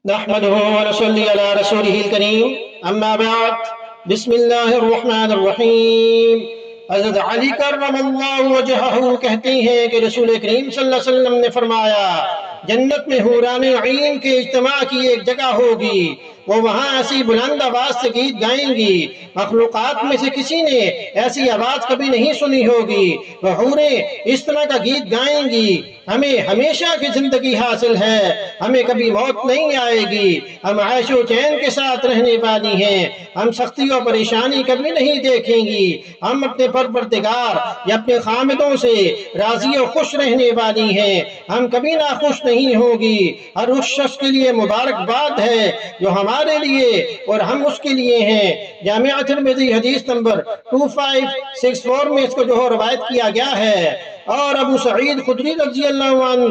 نحمده ونصلي على رسوله الكريم اما بعد بسم اللہ الرحمن الرحیم۔ حضرت علی کرم اللہ وجہہ کہتے ہیں کہ رسول کریم صلی اللہ علیہ وسلم نے فرمایا جنت میں حوران عین کے اجتماع کی ایک جگہ ہوگی، وہ وہاں ایسی بلند آواز سے گیت گائیں گی مخلوقات میں سے کسی نے ایسی آواز کبھی نہیں سنی ہوگی۔ وہ حوریں اس طرح کا گیت گائیں گی ہمیں ہمیشہ کی زندگی حاصل ہے، ہمیں کبھی موت نہیں آئے گی، ہم عیش و چین کے ساتھ رہنے والی ہیں، ہم سختی و پریشانی کبھی نہیں دیکھیں گی، ہم اپنے پروردگار یا اپنے خامدوں سے راضی و خوش رہنے والی ہیں، ہم کبھی ناخوش نہیں ہوگی۔ ہر اس شخص کے لیے مبارکباد ہے جو ہمارے لیے اور ہم اس کے لیے ہیں۔ جامعہ ترمذی حدیث نمبر 2564 میں اس کو جو روایت کیا گیا ہے، اور ابو سعید خدری رضی اللہ عنہ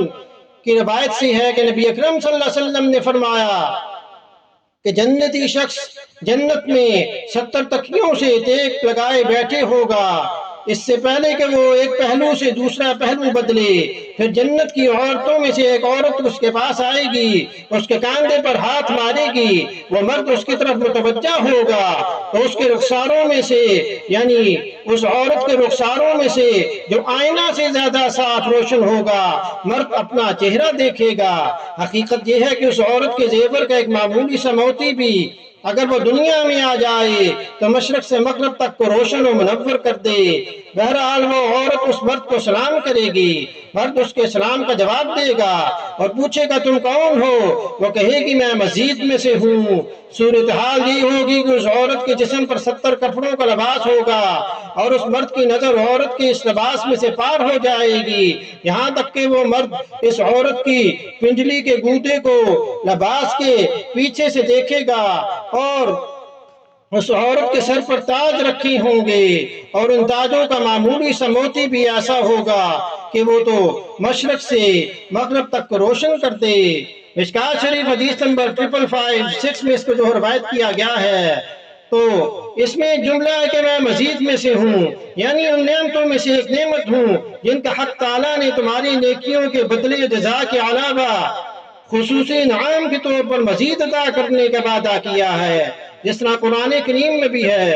کی روایت سے ہے کہ نبی اکرم صلی اللہ علیہ وسلم نے فرمایا کہ جنتی شخص جنت میں 70 تکیوں سے ٹیک لگائے بیٹھے ہوگا، اس سے پہلے کہ وہ ایک پہلو سے دوسرا پہلو بدلے۔ پھر جنت کی عورتوں میں سے ایک عورت اس کے پاس آئے گی، اس کے کاندھے پر ہاتھ مارے گی، وہ مرد اس کی طرف متوجہ ہوگا تو اس کے رخساروں میں سے، یعنی اس عورت کے رخساروں میں سے جو آئینہ سے زیادہ صاف روشن ہوگا، مرد اپنا چہرہ دیکھے گا۔ حقیقت یہ ہے کہ اس عورت کے زیور کا ایک معمولی سا موتی بھی اگر وہ دنیا میں آ جائے تو مشرق سے مغرب تک کو روشن و منور کر دے۔ بہرحال وہ عورت اس مرد کو سلام کرے گی، مرد اس کے سلام کا جواب دے گا اور پوچھے گا تم کون ہو؟ وہ کہے گی میں مزید میں سے ہوں۔ صورتحال یہ ہوگی کہ اس عورت کے جسم پر 70 کپڑوں کا لباس ہوگا اور اس مرد کی نظر عورت کے اس لباس میں سے پار ہو جائے گی، یہاں تک کہ وہ مرد اس عورت کی پنجلی کے گوٹے کو لباس کے پیچھے سے دیکھے گا اور اس عورت کے سر پر تاج رکھی ہوں گے، اور ان تاجوں کا معمولی سا موتی بھی ایسا ہوگا کہ وہ تو مشرق سے مغرب تک کو روشن کر دے۔ مشکوٰۃ شریف حدیث نمبر 5556 میں اس کو جو روایت کیا گیا ہے، تو اس میں ایک جملہ ہے کہ میں مزید میں سے ہوں، یعنی ان نعمتوں میں سے ایک نعمت ہوں جن کا حق تعالیٰ نے تمہاری نیکیوں کے بدلے جزا کے علاوہ خصوصی انعام کے طور پر مزید عطا کرنے کا وعدہ کیا ہے، جس طرح قرآن کریم میں بھی ہے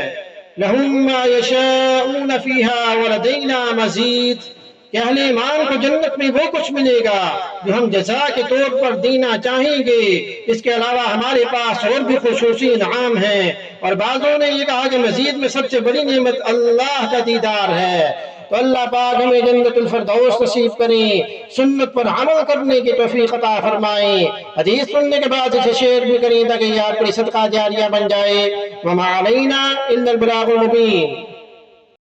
لَهُمْ مَا يَشَاءُونَ فِيهَا وَلَدَيْنَا مَزِيدٌ کہ اہل ایمان کو جنت میں وہ کچھ ملے گا جو ہم جزا کے طور پر دینا چاہیں گے، اس کے علاوہ ہمارے پاس اور بھی خصوصی انعام ہیں۔ اور بعضوں نے یہ کہا کہ مزید میں سب سے بڑی نعمت اللہ کا دیدار ہے۔ تو اللہ پاک ہمیں جنت الفردوس نصیب کریں، سنت پر عمل کرنے کی توفیق عطا فرمائیں، حدیث سننے کے بعد اسے شیئر بھی کریں تاکہ یہ آپ کے صدقہ جاریہ بن جائے۔ وما علینا الا البلاغ المبین۔